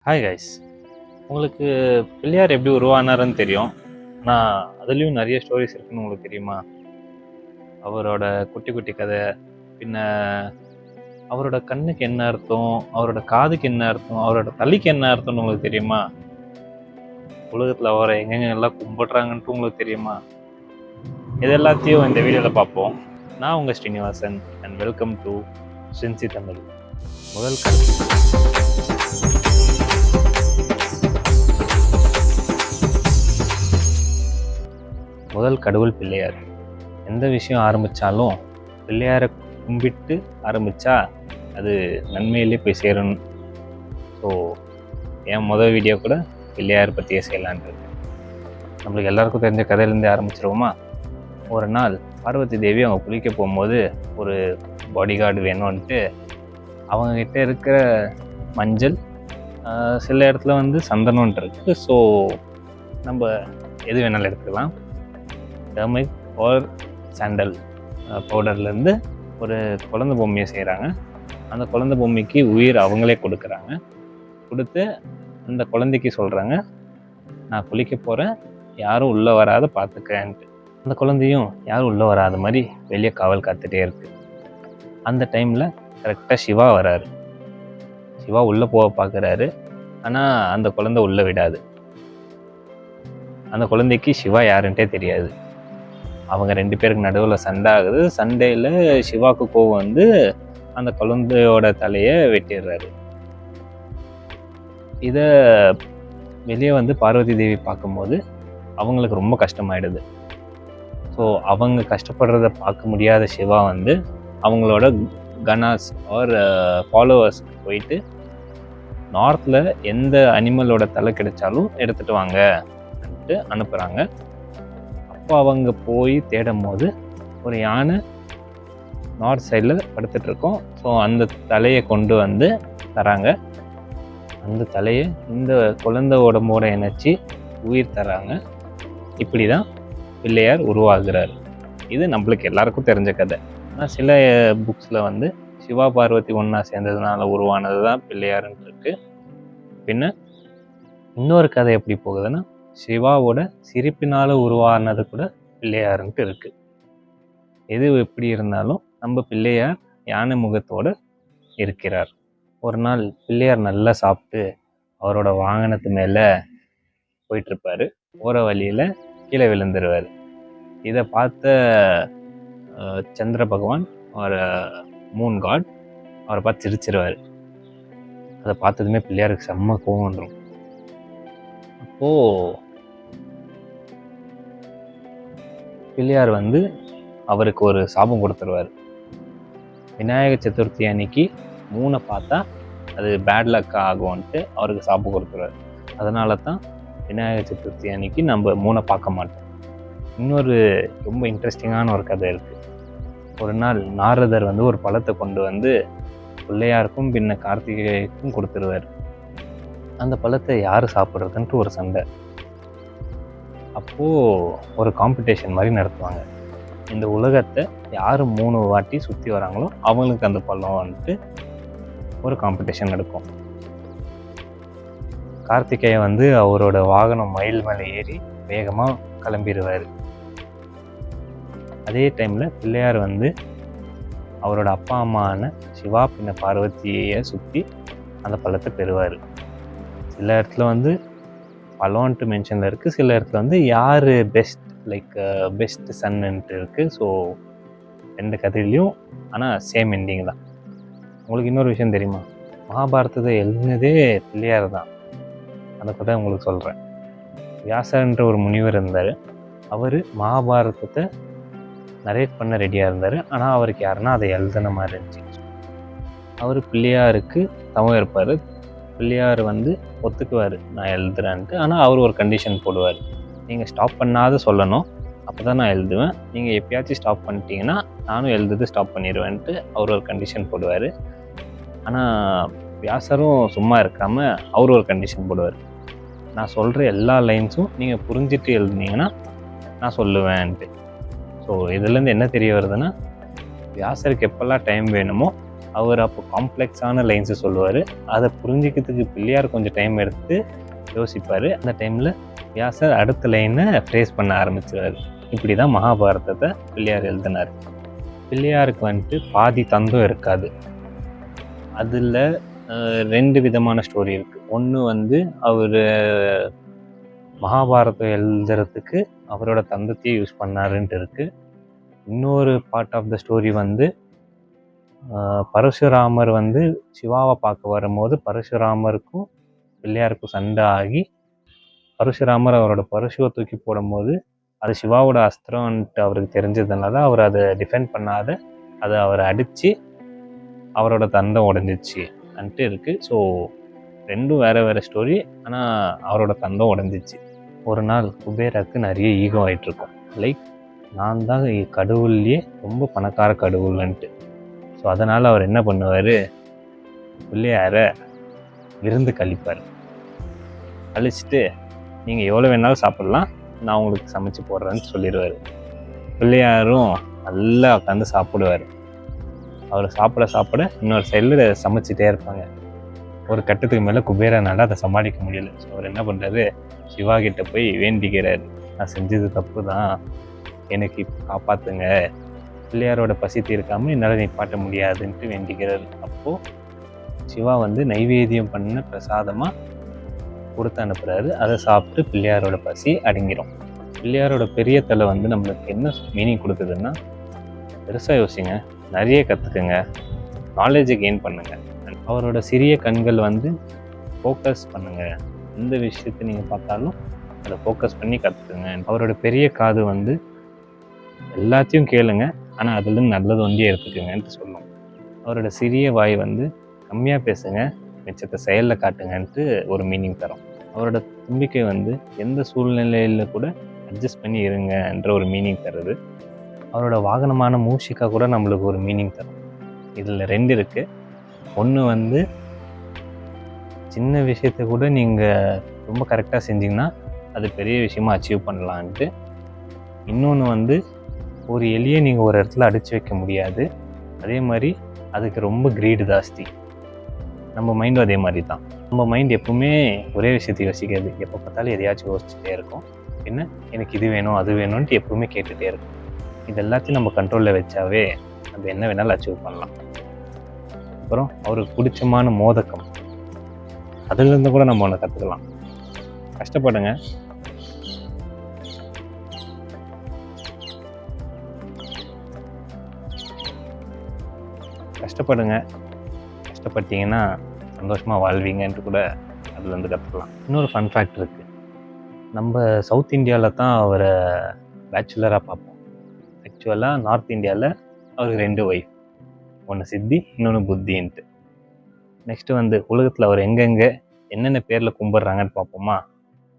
Hi guys, உங்களுக்கு பிள்ளையார் எப்படி உருவானாருன்னு தெரியும். ஆனால் அதுலேயும் நிறைய ஸ்டோரிஸ் இருக்குன்னு உங்களுக்கு தெரியுமா? அவரோட குட்டி குட்டி கதை, பின்ன அவரோட கண்ணுக்கு என்ன அர்த்தம், அவரோட காதுக்கு என்ன அர்த்தம், அவரோட தலைக்கு என்ன அர்த்தம்னு உங்களுக்கு தெரியுமா? உலகத்தில் அவரை எங்கெங்கெல்லாம் கும்பிட்றாங்கன்ட்டு உங்களுக்கு தெரியுமா? இது எல்லாத்தையும் இந்த வீடியோவில் பார்ப்போம். நான் உங்கள் Srinivasan and welcome to Sensei Tamil. முதல் கடவுள் பிள்ளையார். எந்த விஷயம் ஆரம்பித்தாலும் பிள்ளையாரை கும்பிட்டு ஆரம்பித்தா அது நன்மையிலே போய் சேரணும். ஸோ என் முதல் வீடியோ கூட பிள்ளையார் பற்றியே செய்யலான்றது. நம்மளுக்கு எல்லாருக்கும் தெரிஞ்ச கதையிலேருந்தே ஆரம்பிச்சிருவோமா? ஒரு நாள் பார்வதி தேவி அவங்க குளிக்க போகும்போது ஒரு பாடி கார்டு வேணும்ன்ட்டு அவங்கக்கிட்ட இருக்கிற மஞ்சள், சில இடத்துல சந்தனம்ன்ட்டு இருக்குது. ஸோ நம்ம எது வேணாலும் எடுத்துக்கலாம். டர்மரிக் ஆர் சாண்டல் பவுடர்லேருந்து ஒரு குழந்தை பொம்மையை செய்கிறாங்க. அந்த குழந்தை பொம்மைக்கு உயிர் அவங்களே கொடுக்குறாங்க. கொடுத்து அந்த குழந்தைக்கு சொல்கிறாங்க, நான் குளிக்க போகிறேன், யாரும் உள்ளே வராத பார்த்துக்கிறேன்ட்டு. அந்த குழந்தையும் யாரும் உள்ளே வராத மாதிரி வெளியே காவல் காத்துட்டே இருக்குது. அந்த டைமில் கரெக்டாக சிவா வராரு. சிவா உள்ளே போக பார்க்குறாரு, ஆனால் அந்த குழந்தை உள்ளே விடாது. அந்த குழந்தைக்கு சிவா யாருன்ட்டே தெரியாது. அவங்க ரெண்டு பேருக்கு நடுவில் சண்டை ஆகுது. சண்டையில் சிவாவுக்கு கோவம் அந்த குழந்தையோட தலையை வெட்டிடுறாரு. இதை வெளியே பார்வதி தேவி பார்க்கும்போது அவங்களுக்கு ரொம்ப கஷ்டமாயிடுது. ஸோ அவங்க கஷ்டப்படுறத பார்க்க முடியாத சிவா அவங்களோட கனாஸ் ஆர் ஃபாலோவர்ஸ்க்கு போயிட்டு நார்த்தில் எந்த அனிமலோட தலை கிடைச்சாலும் எடுத்துகிட்டு வாங்கன்ட்டு அனுப்புகிறாங்க. அப்போ அவங்க போய் தேடும் போது ஒரு யானை நார்த் சைடில் படுத்துட்ருக்கோம். ஸோ அந்த தலையை கொண்டு தராங்க. அந்த தலையை இந்த குழந்தை உடம்போட இணைச்சி உயிர் தராங்க. இப்படி தான் பிள்ளையார் உருவாகிறார். இது நம்மளுக்கு எல்லாருக்கும் தெரிஞ்ச கதை. ஆனால் சில புக்ஸில் சிவா பார்வதி ஒன்றா சேர்ந்ததுனால உருவானது தான் பிள்ளையாருன்னு இருக்கு. பின்ன இன்னொரு கதை எப்படி போகுதுன்னா, சிவாவோட சிரிப்பினால் உருவானது கூட பிள்ளையாருன்ட்டு இருக்குது. எது எப்படி இருந்தாலும் நம்ம பிள்ளையார் யானை முகத்தோடு இருக்கிறார். ஒரு நாள் பிள்ளையார் நல்லா சாப்பிட்டு அவரோட வாகனத்து மேலே போயிட்டுருப்பார். போகிற வழியில் கீழே விழுந்துருவார். இதை பார்த்த சந்திர பகவான் ஒரு மூன் காட் அவரை பார்த்து சிரிச்சிருவார். அதை பார்த்ததுமே பிள்ளையாருக்கு செம்ம கோவம் வந்துடும். அப்போது பிள்ளையார் அவருக்கு ஒரு சாபம் கொடுத்துருவார். விநாயக சதுர்த்தி அன்னைக்கு மூணை பார்த்தா அது பேட் லக் ஆகும்ன்ட்டு அவருக்கு சாபம் கொடுத்துருவார். அதனால தான் விநாயக சதுர்த்தி அன்னைக்கு நம்ம மூணை பார்க்க மாட்டோம். இன்னொரு ரொம்ப இன்ட்ரெஸ்டிங்கான ஒரு கதை இருக்குது. ஒரு நாள் நாரதர் ஒரு பழத்தை கொண்டு பிள்ளையாருக்கும் பின்ன கார்த்திகைக்கும் கொடுத்துருவார். அந்த பழத்தை யார் சாப்பிட்றதுன்ட்டு ஒரு சண்டை. அப்போது ஒரு காம்படிஷன் மாதிரி நடத்துவாங்க. இந்த உலகத்தை யார் 3 வாட்டி சுற்றி வராங்களோ அவங்களுக்கு அந்த பழம் ஒரு காம்படிஷன் நடக்கும். கார்த்திகேய அவரோட வாகனம் மயில் மேலே ஏறி வேகமாக கிளம்பிடுவார். அதே டைமில் பிள்ளையார் அவரோட அப்பா அம்மான சிவா பின்ன பார்வதியை சுற்றி அந்த பழத்தை பெறுவார். சில இடத்துல பழம்ன்ட்டு மென்ஷனில் இருக்குது, சில இடத்துல யார் பெஸ்ட் பெஸ்ட் சன்னுன்ட்டு இருக்குது. ஸோ 2 கதையிலையும் ஆனால் சேம் எண்டிங் தான். உங்களுக்கு இன்னொரு விஷயம் தெரியுமா? மகாபாரதத்தை எழுதினதே பிள்ளையார் தான். அந்த கதை உங்களுக்கு சொல்கிறேன். வியாசர்ன்ற ஒரு முனிவர் இருந்தார். அவர் மகாபாரதத்தை நரேட் பண்ண ரெடியாக இருந்தார். ஆனால் அவருக்கு யாருன்னா அதை எழுதின மாதிரி இருந்துச்சு. அவர் பிள்ளையாருக்கு தவம் இருப்பார். பிள்ளையார் ஒத்துக்குவார், நான் எழுதுறேன்ட்டு. ஆனால் அவர் ஒரு கண்டிஷன் போடுவார், நீங்கள் ஸ்டாப் பண்ணாத சொல்லணும், அப்போ தான் நான் எழுதுவேன். நீங்கள் எப்பயாச்சும் ஸ்டாப் பண்ணிட்டீங்கன்னா நானும் எழுதுறது ஸ்டாப் பண்ணிடுவேன்ட்டு அவர் ஒரு கண்டிஷன் போடுவார். ஆனால் வியாசரும் சும்மா இருக்காமல் அவர் ஒரு கண்டிஷன் போடுவார், நான் சொல்கிற எல்லா லைன்ஸும் நீங்கள் புரிஞ்சுட்டு எழுதுனீங்கன்னா நான் சொல்லுவேன்ட்டு. ஸோ இதுலேருந்து என்ன தெரிய வருதுன்னா, வியாசருக்கு எப்போல்லாம் டைம் வேணுமோ அவர் அப்போ காம்ப்ளெக்ஸான லைன்ஸை சொல்லுவார். அதை புரிஞ்சிக்கிறதுக்கு பிள்ளையார் கொஞ்சம் டைம் எடுத்து யோசிப்பார். அந்த டைமில் வியாசர் அடுத்த லைனை ஃப்ரேஸ் பண்ண ஆரம்பிச்சிருவார். இப்படி தான் மகாபாரதத்தை பிள்ளையார் எழுதினார். பிள்ளையாருக்கு வந்துட்டு பாதி தந்தம் இருக்காது. அதில் 2 விதமான ஸ்டோரி இருக்குது. ஒன்று வந்து அவர் மகாபாரதம் எழுதுறதுக்கு அவரோட தந்தத்தையே யூஸ் பண்ணாருன்ட்டு இருக்குது. இன்னொரு பார்ட் ஆஃப் த ஸ்டோரி வந்து பரசுராமர் வந்து சிவாவை பார்க்க வரும்போது பரசுராமருக்கும் பிள்ளையாருக்கும் சண்டை ஆகி பரசுராமர் அவரோட பரசுவை தூக்கி போடும்போது அது சிவாவோட அஸ்திரம்ன்ட்டு அவருக்கு தெரிஞ்சதுனால அவர் அதை டிஃபெண்ட் பண்ணாத அதை அவரை அடித்து அவரோட தந்தம் உடஞ்சிச்சு அன்ட்டு இருக்குது. ஸோ 2 வேறு ஸ்டோரி. ஆனால் அவரோட தந்தம் உடஞ்சிச்சு. ஒரு நாள் குபேராக்கு நிறைய ஈகோ ஆகிட்டுருக்கும். லைக் நான் தான் கடவுள்லேயே ரொம்ப பணக்கார கடவுள்ன்ட்டு. ஸோ அதனால் அவர் என்ன பண்ணுவார், பிள்ளையாரை விருந்து கழிப்பார். கழிச்சிட்டு நீங்கள் எவ்வளோ வேணாலும் சாப்பிட்லாம், நான் உங்களுக்கு சமைச்சு போடுறேன்னு சொல்லிடுவார். பிள்ளையாரும் நல்லா உட்காந்து சாப்பிடுவார். அவர் சாப்பிட இன்னொரு சைடில் சமைச்சிட்டே இருப்பாங்க. ஒரு கட்டத்துக்கு மேலே குபேரனால அதை சமாளிக்க முடியல. ஸோ அவர் என்ன பண்ணுறாரு, சிவா கிட்ட போய் வேண்டிக்கிறார். நான் செஞ்சது தப்பு தான், எனக்கு இப்போ காப்பாற்றுங்க, பிள்ளையாரோட பசி தீர்க்காமல் என்னால் நிப்பாட்ட முடியாதுன்ட்டு வேண்டிக்கிறார். அப்போது சிவா வந்து நைவேத்தியம் பண்ண பிரசாதமாக கொடுத்து அனுப்புகிறாரு. அதை சாப்பிட்டு பிள்ளையாரோட பசி அடங்கிடும். பிள்ளையாரோட பெரிய தலை வந்து நம்மளுக்கு என்ன மீனிங் கொடுக்குதுன்னா, பெருசாக யோசிங்க, நிறைய கற்றுக்குங்க, நாலேஜை கெயின் பண்ணுங்கள். அவரோட சிறிய கண்கள் வந்து ஃபோக்கஸ் பண்ணுங்கள். எந்த விஷயத்தை நீங்கள் பார்த்தாலும் அதை ஃபோக்கஸ் பண்ணி கற்றுக்குங்க. அவரோட பெரிய காது வந்து எல்லாத்தையும் கேளுங்க, ஆனால் அதுலேருந்து நல்லது ஒன்றே எடுத்துக்குங்கன்ட்டு சொல்லும். அவரோட சிறிய வாய் வந்து கம்மியாக பேசுங்க, மிச்சத்தை செயலில் காட்டுங்கன்ட்டு ஒரு மீனிங் தரும். அவரோட தும்பிக்கை வந்து எந்த சூழ்நிலையில் கூட அட்ஜஸ்ட் பண்ணி இருங்கன்ற ஒரு மீனிங் தருது. அவரோட வாகனமான மூஷிகா கூட நம்மளுக்கு ஒரு மீனிங் தரும். இதில் 2 இருக்குது. ஒன்று வந்து சின்ன விஷயத்தை கூட நீங்கள் ரொம்ப கரெக்டாக செஞ்சிங்கன்னா அது பெரிய விஷயமா அச்சீவ் பண்ணலான்ட்டு. இன்னொன்று வந்து ஒரு எலியை நீங்கள் ஒரு இடத்துல அடித்து வைக்க முடியாது, அதே மாதிரி அதுக்கு ரொம்ப கிரீடு ஜாஸ்தி. நம்ம மைண்டும் அதே மாதிரி தான். நம்ம மைண்ட் எப்பவுமே ஒரே விஷயத்தை யோசிக்காது, எப்போ பார்த்தாலும் எதையாச்சும் யோசிச்சுட்டே இருக்கும். என்ன எனக்கு இது வேணும் அது வேணும்ன்ட்டு எப்பவுமே கேட்டுகிட்டே இருக்கும். இது எல்லாத்தையும் நம்ம கண்ட்ரோலில் வச்சாவே நம்ம என்ன வேணாலும் அச்சீவ் பண்ணலாம். அப்புறம் அவருக்கு பிடிச்சமான மோதக்கம், அதுலேருந்து கூட நம்ம ஒன்று கற்றுக்கலாம். கஷ்டப்படுங்க, கஷ்டப்பட்டீங்கன்னா சந்தோஷமாக வாழ்வீங்கன்ட்டு கூட அதுலேருந்து கற்றுக்கலாம். இன்னொரு ஃபன் ஃபேக்ட் இருக்குது. நம்ம சவுத் இந்தியாவில் தான் அவரை பேச்சுலராக பார்ப்போம். ஆக்சுவலாக நார்த் இந்தியாவில் அவருக்கு 2 ஒய்ஃப், ஒன்று சித்தி இன்னொன்று புத்தின்ட்டு. நெக்ஸ்ட்டு வந்து உலகத்தில் அவர் எங்கெங்கே என்னென்ன பேரில் கும்பிட்றாங்கன்னு பார்ப்போமா.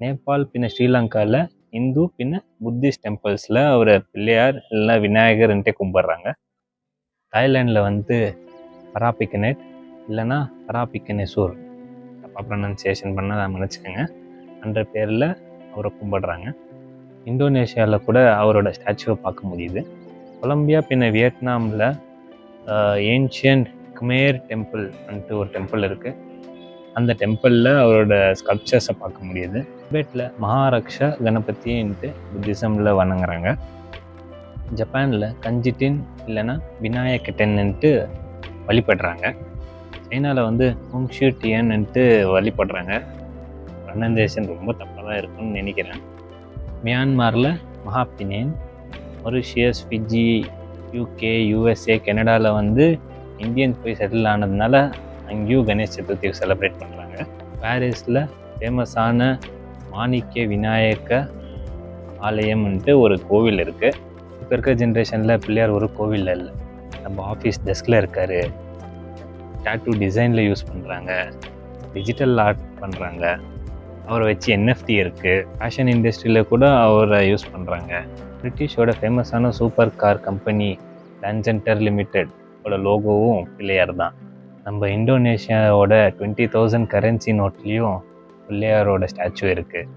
நேபாள் பின்ன ஸ்ரீலங்காவில் இந்து பின்ன புத்திஸ்ட் டெம்பிள்ஸில் அவரை பிள்ளையார் இல்லைன்னா விநாயகர்ன்ட்டே கும்பிட்றாங்க. தாய்லாண்டில் வந்து பராபிக்கனேட் இல்லைன்னா பராபிக்கனேசூர், தப்பாக ப்ரொனன்சியேஷன் பண்ண நினச்சிக்கோங்க, என்ற பேரில் அவரை கும்பிட்றாங்க. இந்தோனேஷியாவில் கூட அவரோட ஸ்டாச்சுவை பார்க்க முடியுது. கொலம்பியா பின்ன வியட்நாமில் ஏன்ஷியன்ட் குமேர் டெம்பிள் வந்துட்டு ஒரு டெம்பிள் இருக்குது. அந்த டெம்பிளில் அவரோட ஸ்கல்ப்சர்ஸை பார்க்க முடியுது. டிபேட்டில் மகாராஷ்டிரா கணபதின்ட்டு புத்திசமில் வணங்குறாங்க. ஜப்பானில் கஞ்சிட்டின் இல்லைன்னா விநாயகட்டன்ட்டு வழிபடுறாங்க. சைனாவில் வந்து ஹோங்ஷூட்டியன்ட்டு வழிபடுறாங்க. ப்ரொனன்சியேஷன் ரொம்ப தப்பாக தான் இருக்குன்னு நினைக்கிறேன். மியான்மரில் மகாபினேன், மொரிஷியஸ், ஃபிஜி, யூகே, யூஎஸ்ஏ, கனடாவில் வந்து இந்தியன்ஸ் போய் செட்டில் ஆனதுனால அங்கேயும் கணேஷ் சதுர்த்தியை செலிப்ரேட் பண்ணுறாங்க. பாரிஸில் ஃபேமஸான மாணிக்க விநாயக ஆலயம்ன்ட்டு ஒரு கோவில் இருக்குது. இப்போ இருக்கிற ஜென்ரேஷனில் பிள்ளையார் ஒரு கோவிலில் இல்லை, நம்ம ஆஃபீஸ் டெஸ்கில் இருக்கார். டாட்டூ டிசைனில் யூஸ் பண்ணுறாங்க, டிஜிட்டல் ஆர்ட் பண்ணுறாங்க, அவரை வச்சு NFT இருக்குது. ஃபேஷன் இண்டஸ்ட்ரியில் கூட அவரை யூஸ் பண்ணுறாங்க. பிரிட்டிஷோட ஃபேமஸான சூப்பர் கார் கம்பெனி லான்சென்டர் லிமிடெட் ஓட லோகோவும் பிள்ளையார் தான். நம்ம இந்தோனேஷியாவோட 20,000 கரன்சி நோட்லேயும் பிள்ளையாரோட ஸ்டாச்சு இருக்குது.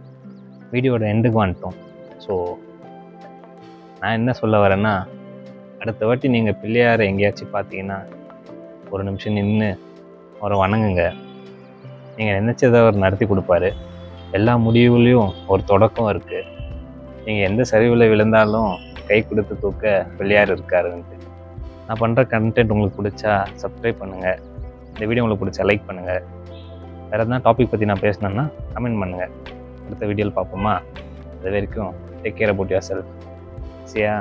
வீடியோட எண்டுக்கு வந்துட்டோம். ஸோ நான் என்ன சொல்ல வரேன்னா, அடுத்த வாட்டி நீங்கள் பிள்ளையாரை எங்கேயாச்சும் பார்த்தீங்கன்னா ஒரு நிமிஷம் நின்று அவரை வணங்குங்க. நீங்கள் நினச்சதை அவர் நடத்தி கொடுப்பாரு. எல்லா முடிவுலையும் ஒரு தொடக்கம் இருக்குது. நீங்கள் எந்த சரிவில் விழுந்தாலும் கை கொடுத்து தூக்க பிள்ளையார் இருக்காருன்ட்டு. நான் பண்ணுற கண்டென்ட் உங்களுக்கு பிடிச்சா சப்ஸ்கிரைப் பண்ணுங்கள். இந்த வீடியோ உங்களுக்கு பிடிச்சா லைக் பண்ணுங்கள். வேறு எதனா டாபிக் பற்றி நான் பேசணுன்னா கமெண்ட் பண்ணுங்கள். அடுத்த வீடியோவில் பார்ப்போமா? அது வரைக்கும் take care about your self. Chia.